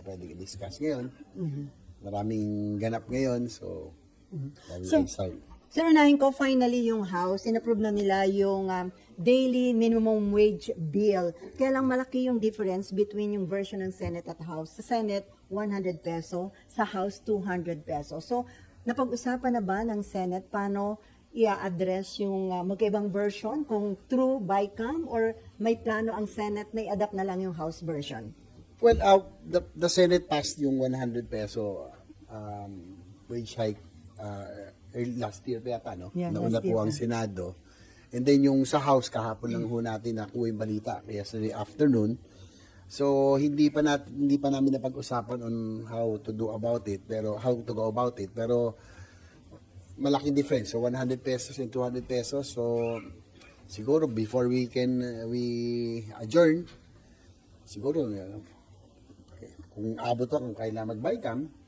pwedeng i-discuss ngayon. Maraming ganap ngayon, so So, start. Sir, unahin ko, finally yung House, inapprove na nila yung daily minimum wage bill. Kaya lang malaki yung difference between yung version ng Senate at House. Sa Senate, 100 peso. Sa House, 200 peso. So, napag-usapan na ba ng Senate paano i-address yung magkaibang version? Kung through BICAM or may plano ang Senate na i-adapt na lang yung House version? Well, the Senate passed yung 100 peso wage hike last year pa yata, no? Yeah, Nauna last year po ang pa. Senado. And then yung sa House, kahapon lang ho natin nakuha yung balita yesterday afternoon. So hindi pa namin napag-usapan on how to go about it, pero malaking difference. So 100 pesos and 200 pesos. So siguro before we adjourn, siguro kung abot to, kung kailangan mag-BICAM,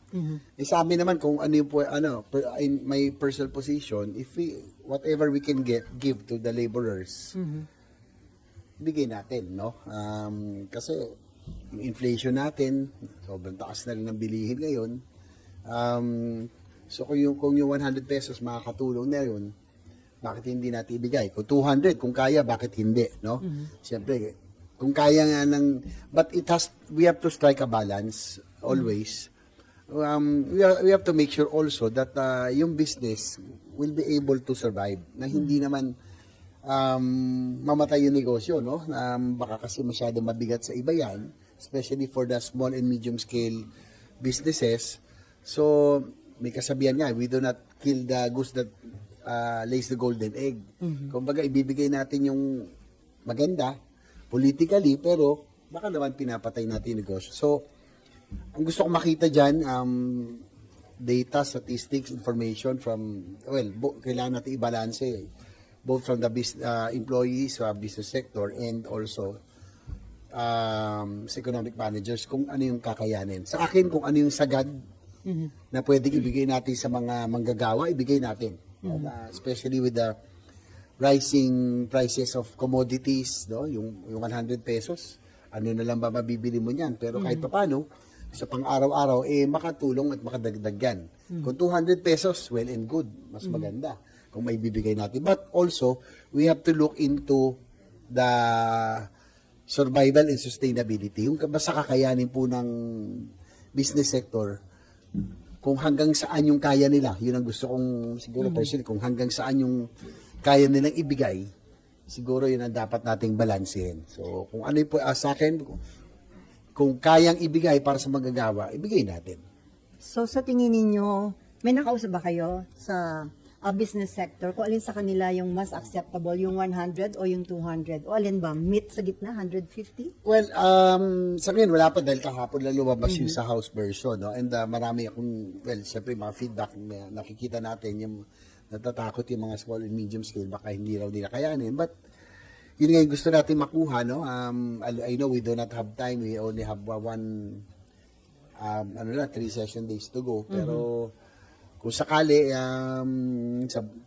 sabi naman kung ano yung in my personal position, if whatever we can give to the laborers, bigay natin, no? Kasi yung inflation natin, sobrang taas na rin ng bilihin ngayon. So kung yung 100 pesos makakatulong na yun, bakit hindi natin ibigay? Kung 200, kung kaya, bakit hindi, no? Siyempre, kung kaya nga but we have to strike a balance always. We have to make sure also that yung business will be able to survive, na hindi naman mamatay yung negosyo, no? Baka kasi masyado mabigat sa iba yan, especially for the small and medium scale businesses. So, may kasabihan nga, we do not kill the goose that lays the golden egg. Kumbaga, ibibigay natin yung maganda, politically, pero baka naman pinapatay natin yung negosyo. So, ang gusto ko makita dyan, data, statistics, information from, kailangan natin i-balance both from the employees sa business sector and also sa economic managers kung ano yung kakayanin. Sa akin, kung ano yung sagad na pwedeng ibigay natin sa mga manggagawa, ibigay natin. Especially with the rising prices of commodities, no? Yung 100 pesos, ano na lang ba mabibili mo niyan? Pero kahit paano, sa pang-araw-araw, makatulong at makadagdag yan. Kung 200 pesos, well and good, mas maganda kung may bibigay natin. But also, we have to look into the survival and sustainability. Yung basta kakayanin po ng business sector, kung hanggang saan yung kaya nila, yun ang gusto kong siguro personally, kung hanggang saan yung kaya nilang ibigay, siguro yun ang dapat nating balansehin. So, kung ano yung sa akin, kung kayang ibigay para sa manggagawa, ibigay natin. So sa tingin ninyo, may nakausap ba kayo sa business sector? Kung alin sa kanila yung mas acceptable, yung 100 o yung 200? O alin ba? Meet sa gitna, 150? Well, sa ngayon, wala pa dahil kahapon lang lumabas yung sa House version. No? And marami akong, siyempre mga feedback na nakikita natin, yung natatakot yung mga small and medium scale, baka hindi raw nila kayanin. But yun nga yung gusto natin makuha, no? I know we do not have time. We only have 3 session days to go. Pero kung sakali,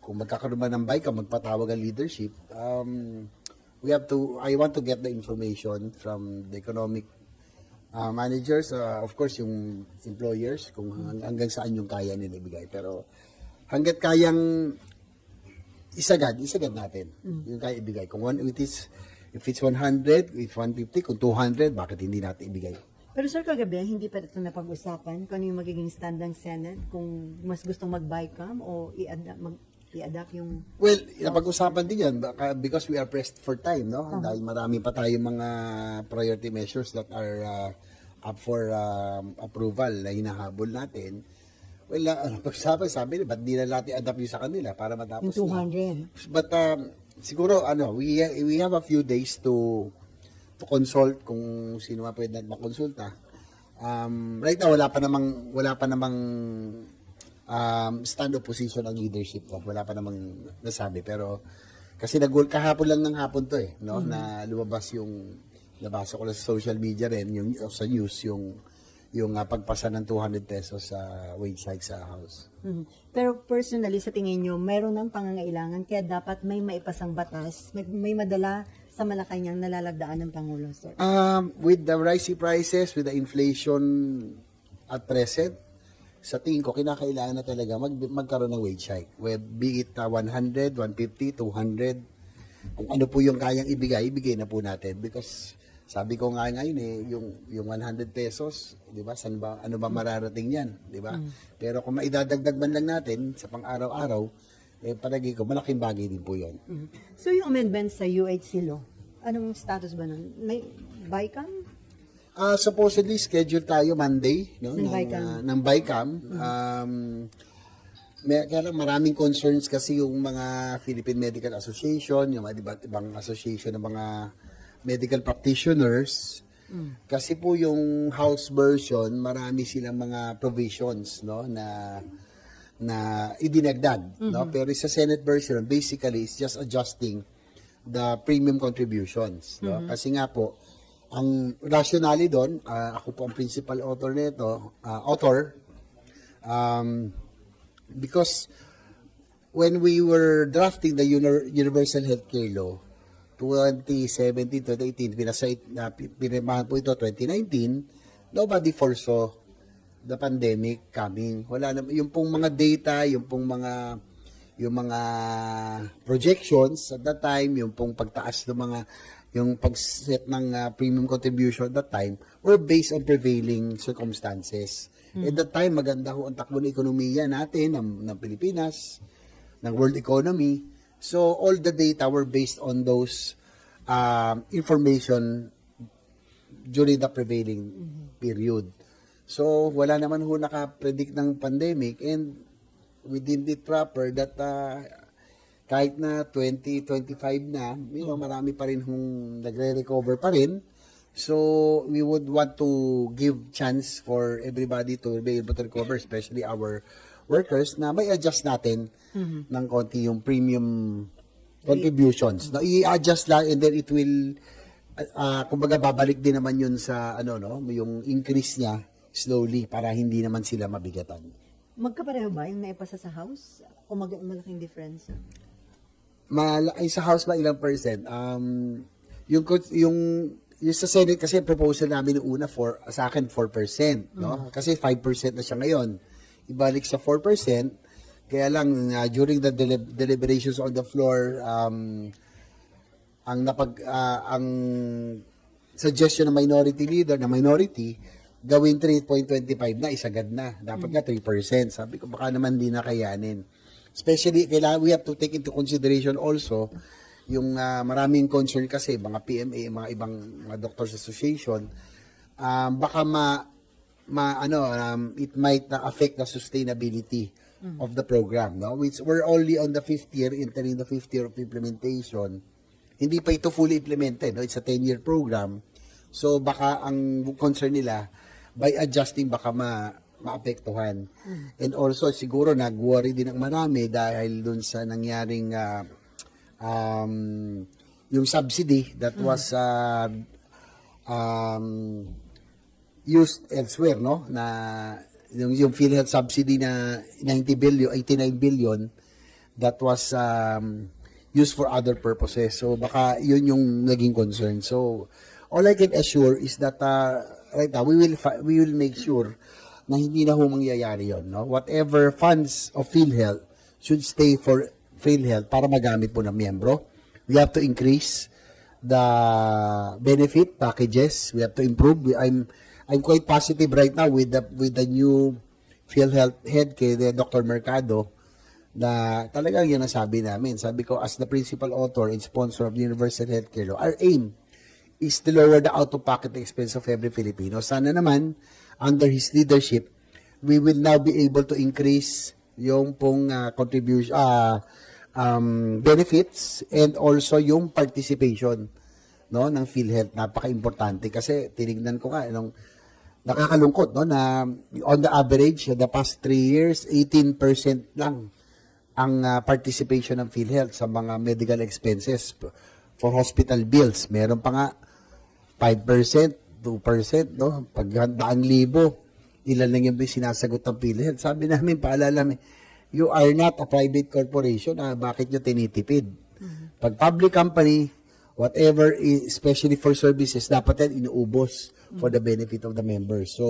kung magkakaroon ba ng BICAM, magpatawag ang leadership, I want to get the information from the economic managers, of course, yung employers, kung hanggang saan yung kaya nila ibigay. Pero hanggat kayang isagad natin. Yung kaya ibigay. If it's 100, if 150, kung 200, bakit hindi natin ibigay? Pero sir, kagabi, hindi pa ito napag-usapan kung ano yung magiging stand ng Senate, kung mas gustong mag-BICAM o i-adapt yung... Well, napag-usapan din yan because we are pressed for time, no? Dahil marami pa tayong mga priority measures that are up for approval na hinahabol natin. Well, pag-usapan, sabi nila, ba't di na natin adapt yung sa kanila para matapos Yung na. 200. But siguro, we have a few days to consult kung sino man pwede natin makonsulta. Right now, wala pa namang stand of position ang leadership. Wala pa namang nasabi. Pero, kasi kahapon lang ng hapon to no? Na lumabas nabasa ko lang sa social media rin, sa news, yung pagpasa ng 200 pesos sa wage hike sa House. Pero personally, sa tingin nyo, mayroon ng pangangailangan kaya dapat may maipasang batas, may madala sa Malacanang nalalagdaan ng Pangulo, sir? With the rising prices, with the inflation at present, sa tingin ko, kinakailangan na talaga magkaroon ng wage hike. Be it 100, 150, 200, kung ano po yung kayang ibigay na po natin. Because sabi ko nga ngayon yung 100 pesos, di ba, ano ba mararating yan, di ba? Pero kung maidadagdag man lang natin sa pang-araw-araw, palagi ko, malaking bagay din po yun. So yung amendment sa UHC law, anong status ba nun? May BICAM? Supposedly, schedule tayo Monday, no? Ng BICAM. Ng BICAM. Kaya lang maraming concerns kasi yung mga Philippine Medical Association, yung mga iba't ibang association ng mga medical practitioners. Kasi po yung House version, marami silang mga provisions, no, na idinagdag, no? Pero sa Senate version, basically, it's just adjusting the premium contributions, no? Kasi nga po, ang rationale doon, ako po ang principal author nito, because when we were drafting the Universal Healthcare Law 2017-2018, pinirmahan po ito 2019, nobody foresaw the pandemic coming. Wala na yung pong mga data, yung mga projections at that time, yung pong pagtaas ng yung pag-set ng premium contribution at that time were based on prevailing circumstances. At that time, maganda ho ang takbo ng ekonomiya natin, ng Pilipinas, ng world economy. So, all the data were based on those information during the prevailing period. So, wala naman ho nakapredict ng pandemic, and we deemed it proper that kahit na 2025 na, marami pa rin hong nagre-recover pa rin. So, we would want to give chance for everybody to be able to recover, especially our workers, na may adjust natin ng konti yung premium contributions. No, i-adjust lang, and then it will, kumbaga babalik din naman yun sa, yung increase niya slowly para hindi naman sila mabigatan. Magkapareho ba yung naipasa sa House? O malaking difference? Sa House ba ilang percent? Yung sa Senate kasi proposal namin noong una sa akin 4%, no? Kasi 5% na siya ngayon. Ibalik sa 4%, kaya lang during the deliberations on the floor, ang suggestion ng minority, gawin 3.25 na, isagad na. Dapat nga 3%. Sabi ko, baka naman di na kayanin. Especially, we have to take into consideration also yung maraming concern kasi, mga PMA, mga ibang mga Doctors Association, baka it might affect the sustainability of the program. No? We're only on the 5th year, entering the 5th year of implementation. Hindi pa ito fully implemented. No? It's a 10-year program. So, baka ang concern nila, by adjusting, baka maapektuhan. And also, siguro, nag-worry din ang marami dahil dun sa nangyaring yung subsidy that was used elsewhere, no? Na yung PhilHealth subsidy na 89 billion that was used for other purposes. So, baka yun yung naging concern. So, all I can assure is that right now, we will make sure na hindi na ho mangyayari yun. No? Whatever funds of PhilHealth should stay for PhilHealth para magamit po ng miyembro. We have to increase the benefit packages. We have to improve. I'm quite positive right now with the new PhilHealth head kay Dr. Mercado na talagang yun ang sabi namin. Sabi ko, as the principal author and sponsor of the Universal Healthcare Law, our aim is to lower the out-of-pocket expense of every Filipino. Sana naman, under his leadership, we will now be able to increase yung pong contribution, benefits, and also yung participation, no, ng PhilHealth. Napaka-importante kasi tinignan ko nga, nakakalungkot, no, na on the average, the past 3 years, 18% lang ang participation ng PhilHealth sa mga medical expenses for hospital bills. Meron pa nga 5%, 2%, no? Pag 100,000, ilan lang yung sinasagot ng PhilHealth. Sabi namin, paalala namin, you are not a private corporation. Bakit nyo tinitipid? Pag public company, whatever, especially for services, dapat yan inuubos for the benefit of the members. So,